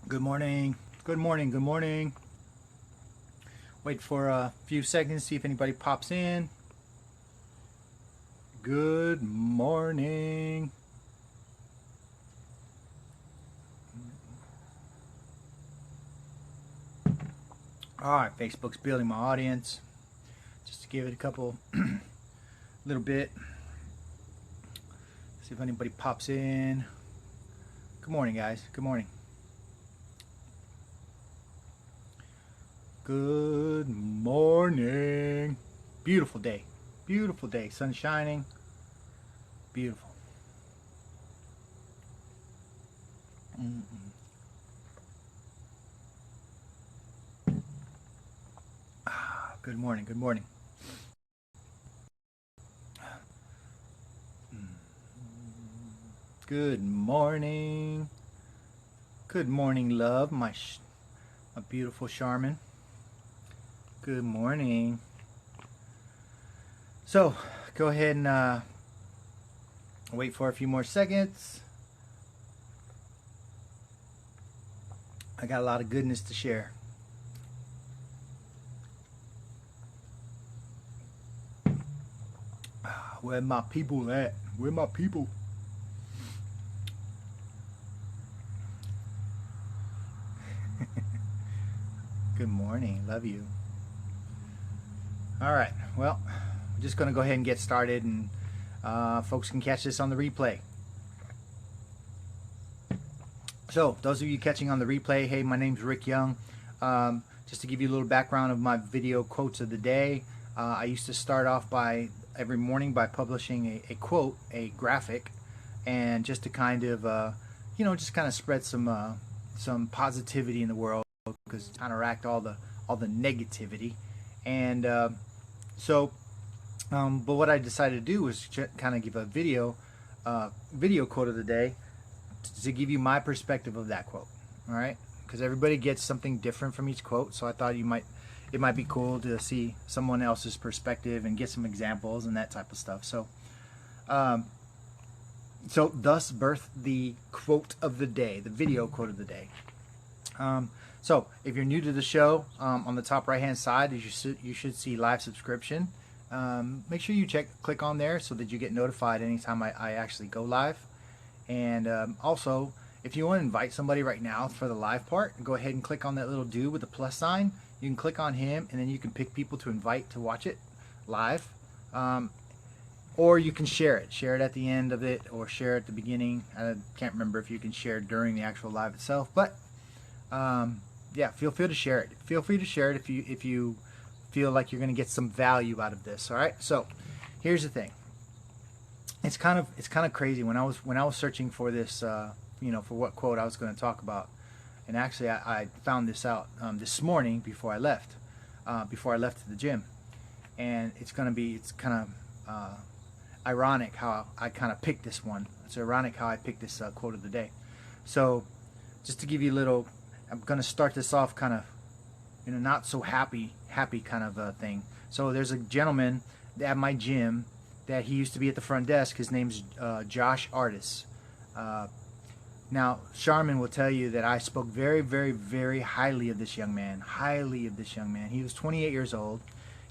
Good morning. Good morning. Good morning. Wait for a few seconds, see if anybody pops in. Good morning. Alright, Facebook's building my audience. Just to give it a couple, little bit. See if anybody pops in. Good morning, guys. Good morning. Good morning. Beautiful day. Beautiful day. Sun shining. Beautiful. Good morning. Good morning. Good morning. Good morning, love. My beautiful Charmin. Good morning. So, go ahead and wait for a few more seconds. I got a lot of goodness to share. Where my people at? Where my people? Good morning. Love you. All right. Well, I'm just going to go ahead and get started, and folks can catch this on the replay. So, those of you catching on the replay, hey, my name's Rick Young. Just to give you a little background of my video quotes of the day, I used to start off by every morning by publishing a quote, a graphic, and just to kind of, just kind of spread some positivity in the world, because counteract all the negativity. And but what I decided to do was kind of give a video quote of the day to give you my perspective of that quote. All right, because everybody gets something different from each quote, so I thought it might be cool to see someone else's perspective and get some examples and that type of stuff. So thus birthed the quote of the day, the video quote of the day. So if you're new to the show, on the top right hand side you should see live subscription. Make sure you click on there so that you get notified anytime I actually go live. And also, if you want to invite somebody right now for the live part, go ahead and click on that little dude with the plus sign. You can click on him, and then you can pick people to invite to watch it live. Or you can share it at the end of it, or share at the beginning. I can't remember if you can share during the actual live itself, but yeah, feel free to share it. Feel free to share it if you feel like you're going to get some value out of this. All right. So here's the thing. It's kind of crazy. When I was searching for this, for what quote I was going to talk about, and actually I found this out this morning before I left to the gym, and it's kind of ironic how I kind of picked this one. It's ironic how I picked this quote of the day. So just to give you a little, I'm going to start this off kind of, not so happy kind of thing. So there's a gentleman at my gym that he used to be at the front desk. His name's Josh Artis. Now, Charmin will tell you that I spoke very, very, very highly of this young man. Highly of this young man. He was 28 years old.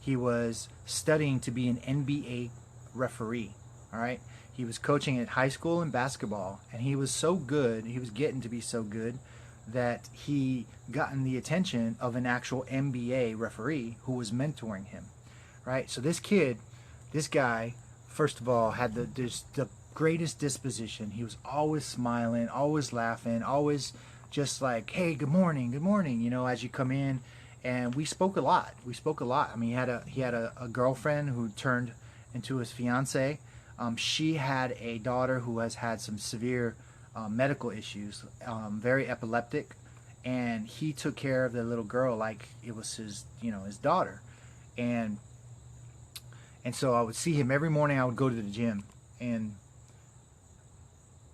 He was studying to be an NBA referee. All right. He was coaching at high school in basketball, and he was so good. He was getting to be so good that he gotten the attention of an actual NBA referee who was mentoring him. Right. So this guy, first of all, had the greatest disposition. He was always smiling, always laughing, always just like, hey, good morning, as you come in. And we spoke a lot. I mean, he had a girlfriend who turned into his fiance. She had a daughter who has had some severe medical issues, very epileptic, and he took care of the little girl like it was his daughter. And so I would see him every morning. I would go to the gym, and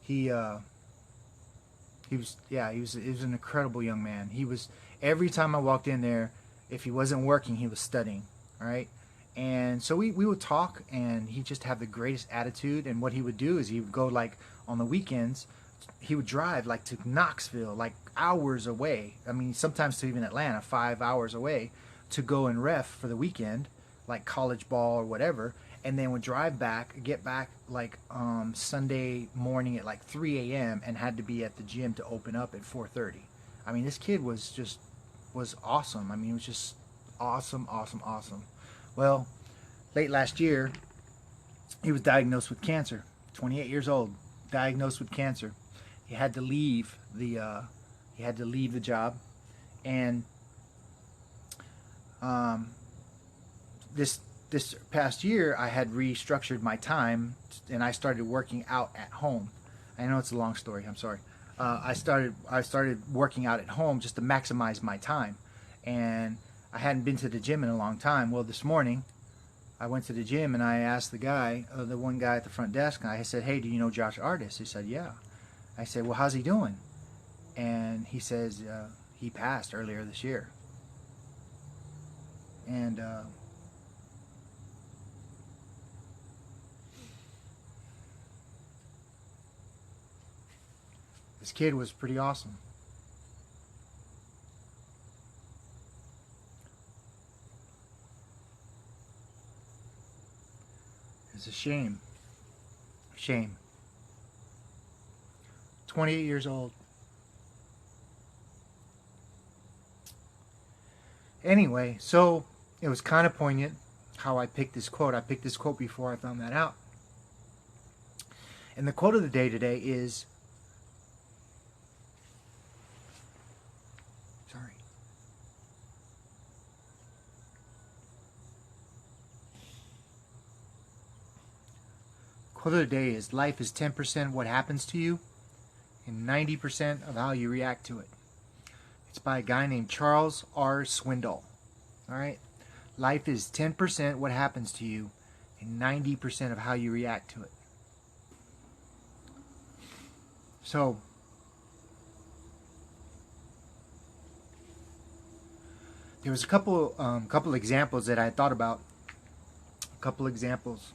he was an incredible young man. He was, every time I walked in there, if he wasn't working, he was studying. All right. And so we would talk, and he just had the greatest attitude. And what he would do is he would go, like, on the weekends he would drive like to Knoxville, like hours away. I mean, sometimes to even Atlanta, 5 hours away, to go and ref for the weekend, like college ball or whatever, and then would drive back, get back like Sunday morning at like 3 a.m. and had to be at the gym to open up at 4:30. I mean, this kid was awesome. I mean, it was just awesome, awesome, awesome. Well, late last year, he was diagnosed with cancer. 28 years old, diagnosed with cancer. He had to leave the job, and this past year I had restructured my time, and I started working out at home. I know it's a long story. I'm sorry. I started working out at home just to maximize my time, and I hadn't been to the gym in a long time. Well, this morning I went to the gym and I asked the one guy at the front desk, and I said, "Hey, do you know Josh Artist?" He said, "Yeah." I said, "Well, how's he doing?" And he says, he passed earlier this year. And this kid was pretty awesome. It's a shame. Shame. 28 years old. Anyway, so it was kind of poignant how I picked this quote. I picked this quote before I found that out. And the quote of the day today is, quote of the day is, life is 10% what happens to you and 90% of how you react to it. It's by a guy named Charles R. Swindoll. All right? Life is 10% what happens to you and 90% of how you react to it. So, there was a couple examples that I thought about. A couple examples.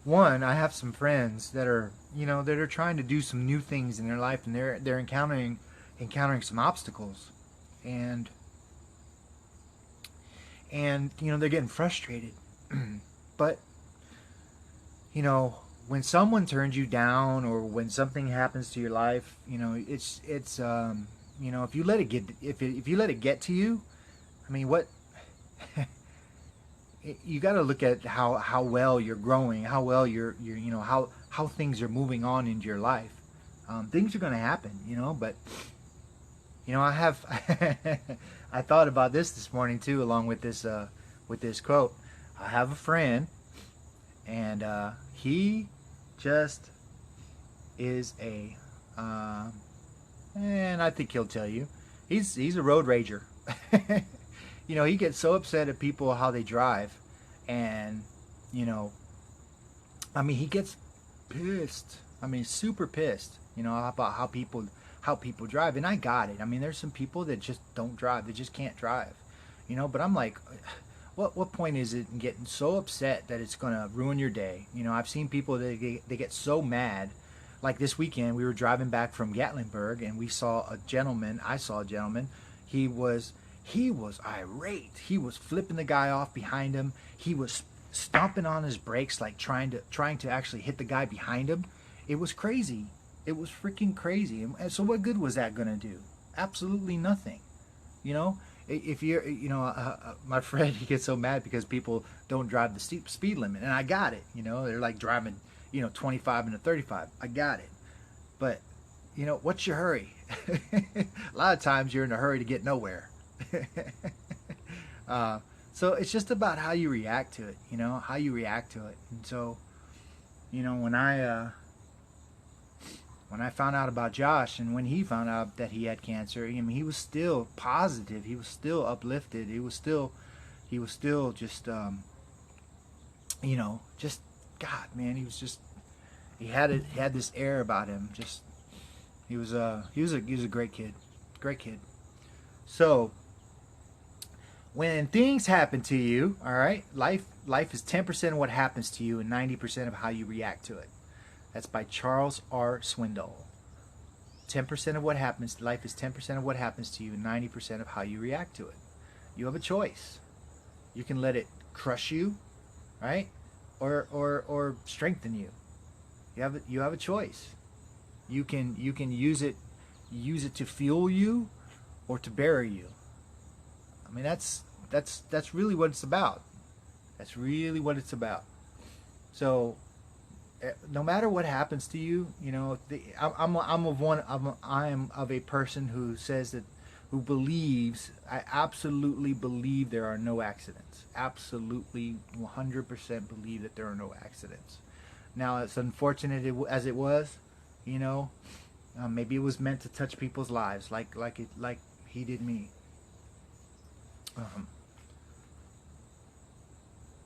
One, I have some friends that are, that are trying to do some new things in their life, and they're encountering some obstacles, and they're getting frustrated. But when someone turns you down, or when something happens to your life, it's if you let it get to you, I mean, what you got to look at how well you're growing, how well you're how things are moving on into your life. Things are going to happen, but I have I thought about this morning too, along with this quote. I have a friend, and he just is and I think he'll tell you, he's a road rager. He gets so upset at people, how they drive, and he gets pissed. Super pissed, about how people drive. And I got it. There's some people that just don't drive. They just can't drive, but I'm like, what point is it in getting so upset that it's gonna ruin your day? I've seen people that they get so mad. Like this weekend, we were driving back from Gatlinburg, and I saw a gentleman. He was irate. He was flipping the guy off behind him. He was stomping on his brakes, like trying to actually hit the guy behind him. It was crazy. It was freaking crazy. And so what good was that going to do? Absolutely nothing. If you're, my friend, he gets so mad because people don't drive the speed limit. And I got it. They're like driving, 25 and a 35. I got it. But, what's your hurry? A lot of times you're in a hurry to get nowhere. So it's just about how you react to it, how you react to it. And so, when I found out about Josh, and when he found out that he had cancer, he was still positive. He was still uplifted. He was still just, just God, man. He had this air about him. He was a great kid, So, when things happen to you, all right, life is 10% what happens to you and 90% of how you react to it. That's by Charles R. Swindoll. 10% of what happens. Life is 10% of what happens to you, and 90% of how you react to it. You have a choice. You can let it crush you, right, or strengthen you. You have a choice. You can use it to fuel you, or to bury you. I mean, that's really what it's about. That's really what it's about. So, no matter what happens to you, you know, I am of a person who says that, who believes, I absolutely believe there are no accidents. Absolutely 100% believe that there are no accidents. Now, as unfortunate as it was, you know, maybe it was meant to touch people's lives like he did me.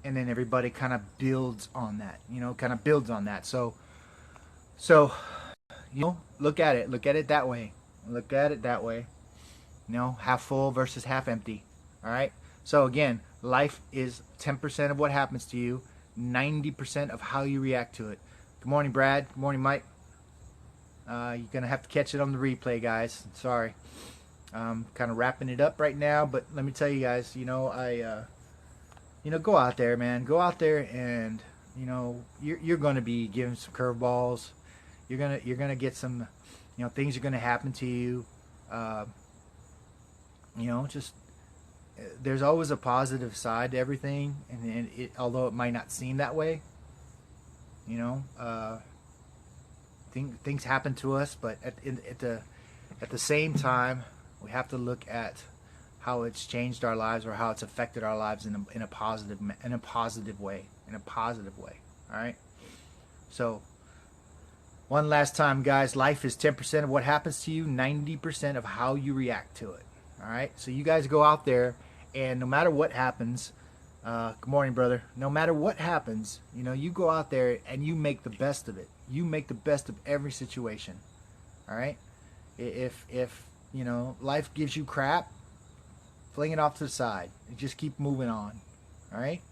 And then everybody kind of builds on that, you know, So, you know, look at it that way. Look at it that way. You know, half full versus half empty. All right. So again, life is 10% of what happens to you, 90% of how you react to it. Good morning, Brad. Good morning, Mike. You're gonna have to catch it on the replay, guys. Sorry. Kind of wrapping it up right now, but let me tell you guys, you know, you know, go out there, man. Go out there, and you know, you're gonna be given some curveballs. You're gonna get some, you know, things are gonna happen to you. You know, just there's always a positive side to everything, and although it might not seem that way, you know, things happen to us, but at the same time, we have to look at how it's changed our lives, or how it's affected our lives in a positive way. All right. So, one last time, guys, life is 10% of what happens to you, 90% of how you react to it. All right. So you guys go out there, and no matter what happens, good morning, brother. No matter what happens, you know, you go out there and you make the best of it. You make the best of every situation. All right. If you know, life gives you crap, fling it off to the side and just keep moving on. All right.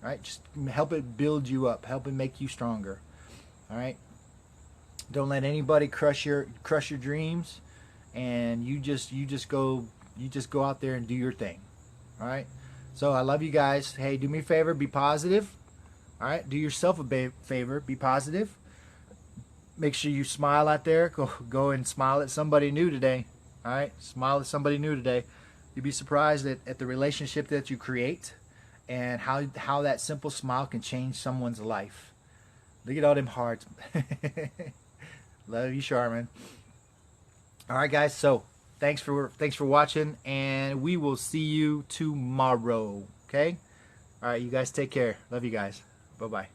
All right. Just help it build you up. Help it make you stronger. All right. Don't let anybody crush your dreams, and you just go out there and do your thing. All right. So I love you guys. Hey, do me a favor, be positive. All right. Do yourself a favor, be positive. Make sure you smile out there. Go and smile at somebody new today. All right. Smile at somebody new today. You'd be surprised at the relationship that you create, and how that simple smile can change someone's life. Look at all them hearts. Love you, Charmin. All right, guys. So thanks for watching, and we will see you tomorrow. Okay. All right. You guys take care. Love you guys. Bye-bye.